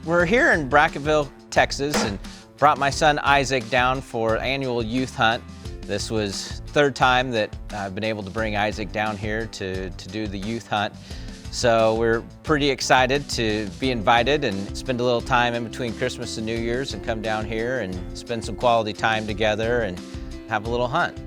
We're here in Brackettville, Texas, and brought my son Isaac down for an annual youth hunt. This was third time that I've been able to bring Isaac down here to do the youth hunt. So we're pretty excited to be invited and spend a little time in between Christmas and New Year's and come down here and spend some quality time together and have a little hunt.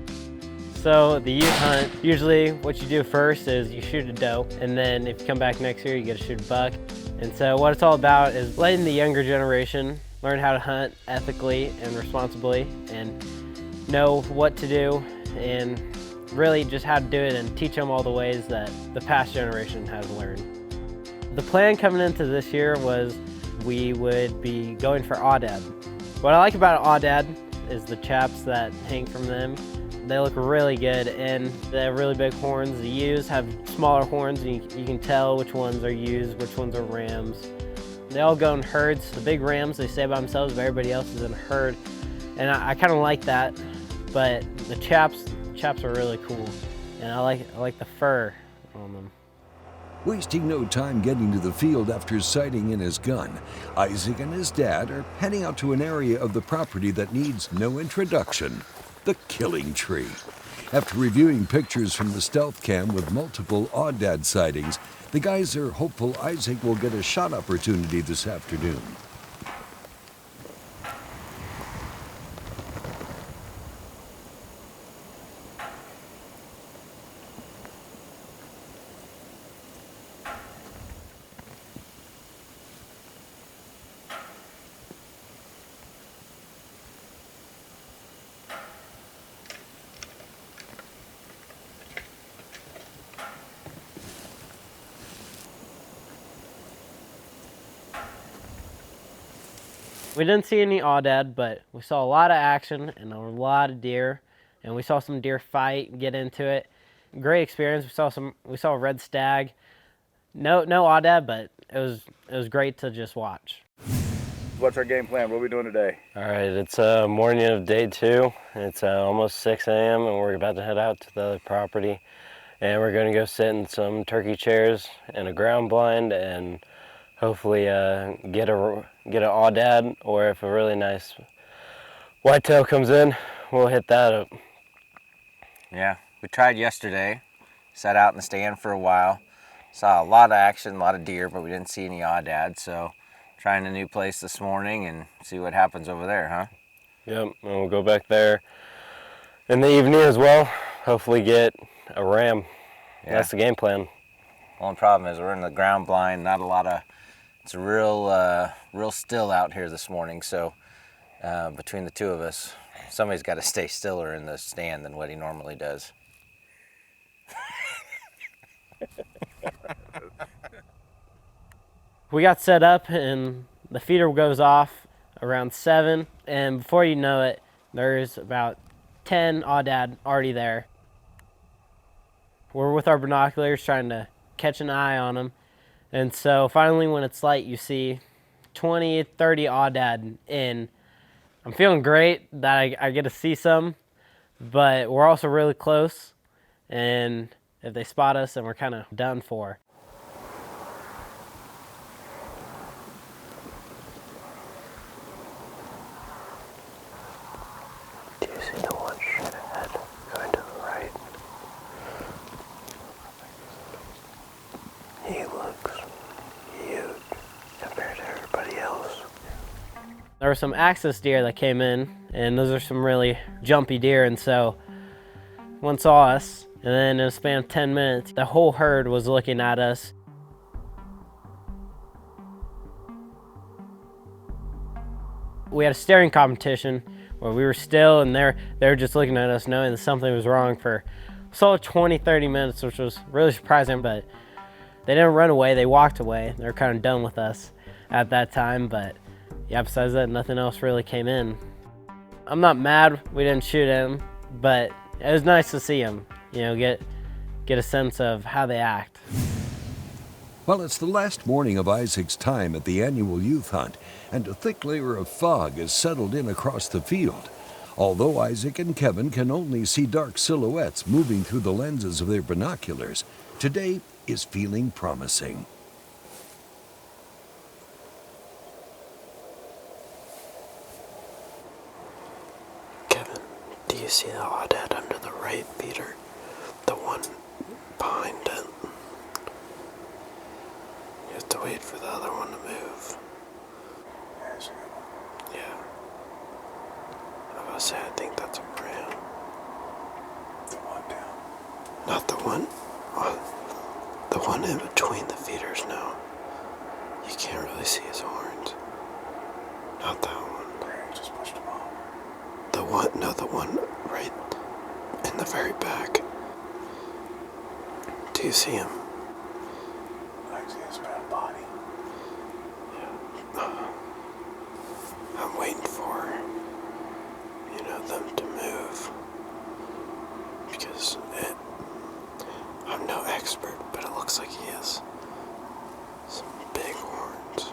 So the youth hunt, usually what you do first is you shoot a doe, and then if you come back next year, you get to shoot a buck. And so what it's all about is letting the younger generation learn how to hunt ethically and responsibly and know what to do and really just how to do it and teach them all the ways that the past generation has learned. The plan coming into this year was we would be going for Aoudad. What I like about Aoudad is the chaps that hang from them. They look really good, and they have really big horns. The ewes have smaller horns, and you can tell which ones are ewes, which ones are rams. They all go in herds. The big rams, they stay by themselves, but everybody else is in a herd. And I kind of like that, but the chaps are really cool, and I like the fur on them. Wasting no time getting to the field after sighting in his gun, Isaac and his dad are heading out to an area of the property that needs no introduction. The killing tree. After reviewing pictures from the stealth cam with multiple Aoudad sightings, the guys are hopeful Isaac will get a shot opportunity this afternoon. We didn't see any Aoudad, but we saw a lot of action and a lot of deer, and we saw some deer fight and get into it. Great experience. We saw a red stag. No Aoudad, but it was great to just watch. What's our game plan? What are we doing today? All right, it's morning of day 2. It's almost 6 a.m. and we're about to head out to the other property, and we're going to go sit in some turkey chairs and a ground blind and hopefully get an Aoudad, or if a really nice whitetail comes in, we'll hit that up. Yeah, we tried yesterday, sat out in the stand for a while, saw a lot of action, a lot of deer, but we didn't see any Aoudad, so trying a new place this morning and see what happens over there, huh? Yep, and we'll go back there in the evening as well, hopefully get a ram. Yeah. That's the game plan. Only problem is we're in the ground blind, not a lot of, it's real still out here this morning, so between the two of us, somebody's got to stay stiller in the stand than what he normally does. We got set up and the feeder goes off around 7, and before you know it, there's about 10 Aoudad already there. We're with our binoculars trying to catch an eye on them. And so finally when it's light, you see 20, 30 Aoudad in. I'm feeling great that I get to see some, but we're also really close. And if they spot us, then we're kind of done for. Do you see the one straight ahead, going to the right? He looks huge compared to everybody else. There were some axis deer that came in, and those are some really jumpy deer, and so one saw us, and then in a span of 10 minutes, the whole herd was looking at us. We had a staring competition where we were still, and they were just looking at us knowing that something was wrong for a solid 20, 30 minutes, which was really surprising, but they didn't run away, they walked away. They were kind of done with us at that time, but yeah, besides that, nothing else really came in. I'm not mad we didn't shoot him, but it was nice to see him, you know, get a sense of how they act. Well, it's the last morning of Isaac's time at the annual youth hunt, and a thick layer of fog has settled in across the field. Although Isaac and Kevin can only see dark silhouettes moving through the lenses of their binoculars, today is feeling promising. you see the Aoudad under the right feeder? The one behind it. You have to wait for the other one to move. Yeah. I was gonna say, I think that's a ram. The one down. Not the one on, the one in between the feeders now. You can't really see his horns. Not that one. You just pushed him off. The one right in the very back. Do you see him? I see his bad body. I'm waiting for, them to move. Because I'm no expert, but it looks like he has some big horns.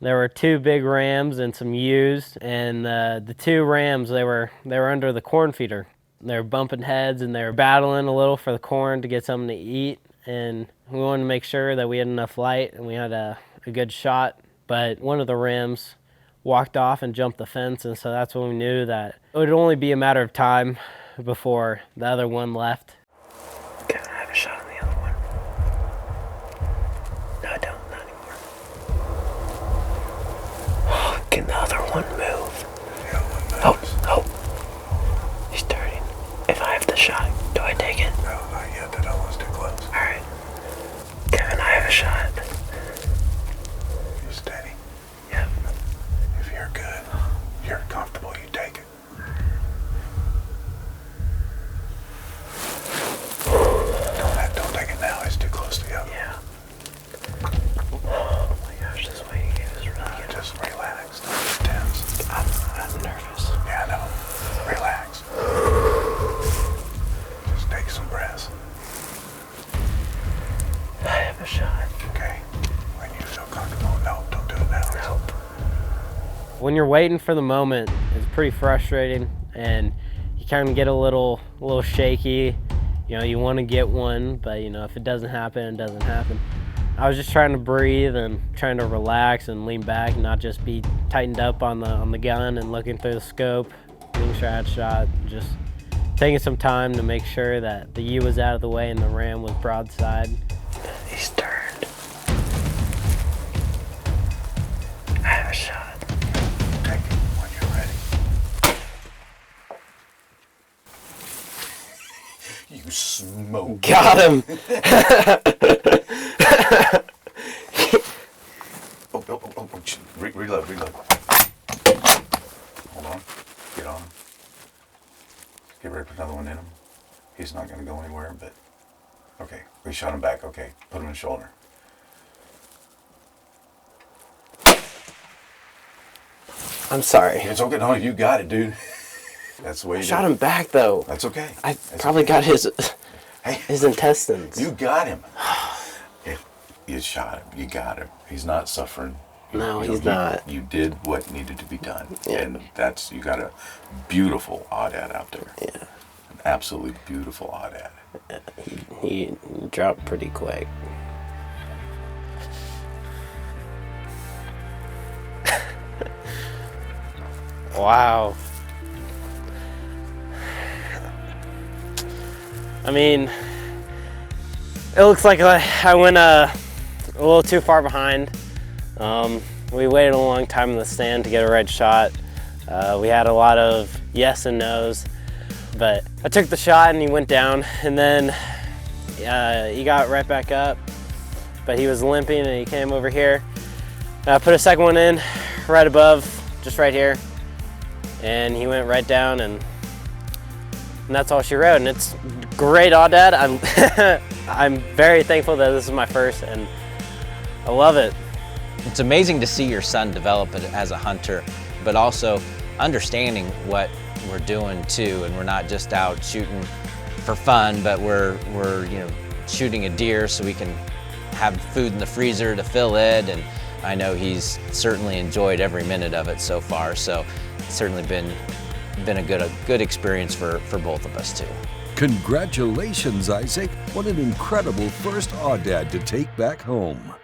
There were 2 big rams and some ewes, and the 2 rams, they were under the corn feeder. They were bumping heads and they were battling a little for the corn to get something to eat, and we wanted to make sure that we had enough light and we had a good shot. But one of the rams walked off and jumped the fence, and so that's when we knew that it would only be a matter of time before the other one left. Can I have a shot on the other one? No, I don't. Not anymore. Can the other one move? The other one moves. Oh. He's turning. If I have the shot, do I take it? No, not yet. That other one's too close. Alright. Kevin, I have a shot. You steady. Yep. If you're good, you're comfortable, you take it. Don't take it now. It's too close to the other. Yeah. Oh my gosh, this way you gave us really good. Just relax. Don't get tense. I'm nervous. Yeah, I know. Relax. Just take some breaths. I have a shot. Okay. When you feel comfortable, no, don't do it now. Nope. When you're waiting for the moment, it's pretty frustrating, and you kind of get a little shaky. You want to get one, but if it doesn't happen, it doesn't happen. I was just trying to breathe and trying to relax and lean back, and not just be tightened up on the gun and looking through the scope, making sure I had a shot. Just taking some time to make sure that the ewe was out of the way and the ram was broadside. He's turned. I have a shot. Take it when you're ready. You smoke. Got him! Reload. Hold on. Get on him. Get ready to put another one in him. He's not going to go anywhere, but... Okay, we shot him back. Okay, put him in the shoulder. I'm sorry. It's okay. No, you got it, dude. That's the way you Shot him back though. That's okay. That's probably got his Hey, intestines. you got him. You shot him. You got him. He's not suffering. No, he's not. You did what needed to be done. Yeah. And you got a beautiful Aoudad out there. Yeah. An absolutely beautiful Aoudad. He dropped pretty quick. Wow. I mean, it looks like I went a little too far behind. We waited a long time in the stand to get a right shot. We had a lot of yes and no's, but I took the shot and he went down, and then he got right back up, but he was limping and he came over here. I put a second one in right above, just right here, and he went right down, and that's all she wrote. And it's great Aoudad. I'm very thankful that this is my first, and I love it. It's amazing to see your son develop it as a hunter, but also understanding what we're doing too, and we're not just out shooting for fun, but we're shooting a deer so we can have food in the freezer to fill it, and I know he's certainly enjoyed every minute of it so far. So it's certainly been a good experience for both of us too. Congratulations, Isaac. What an incredible first Aoudad to take back home.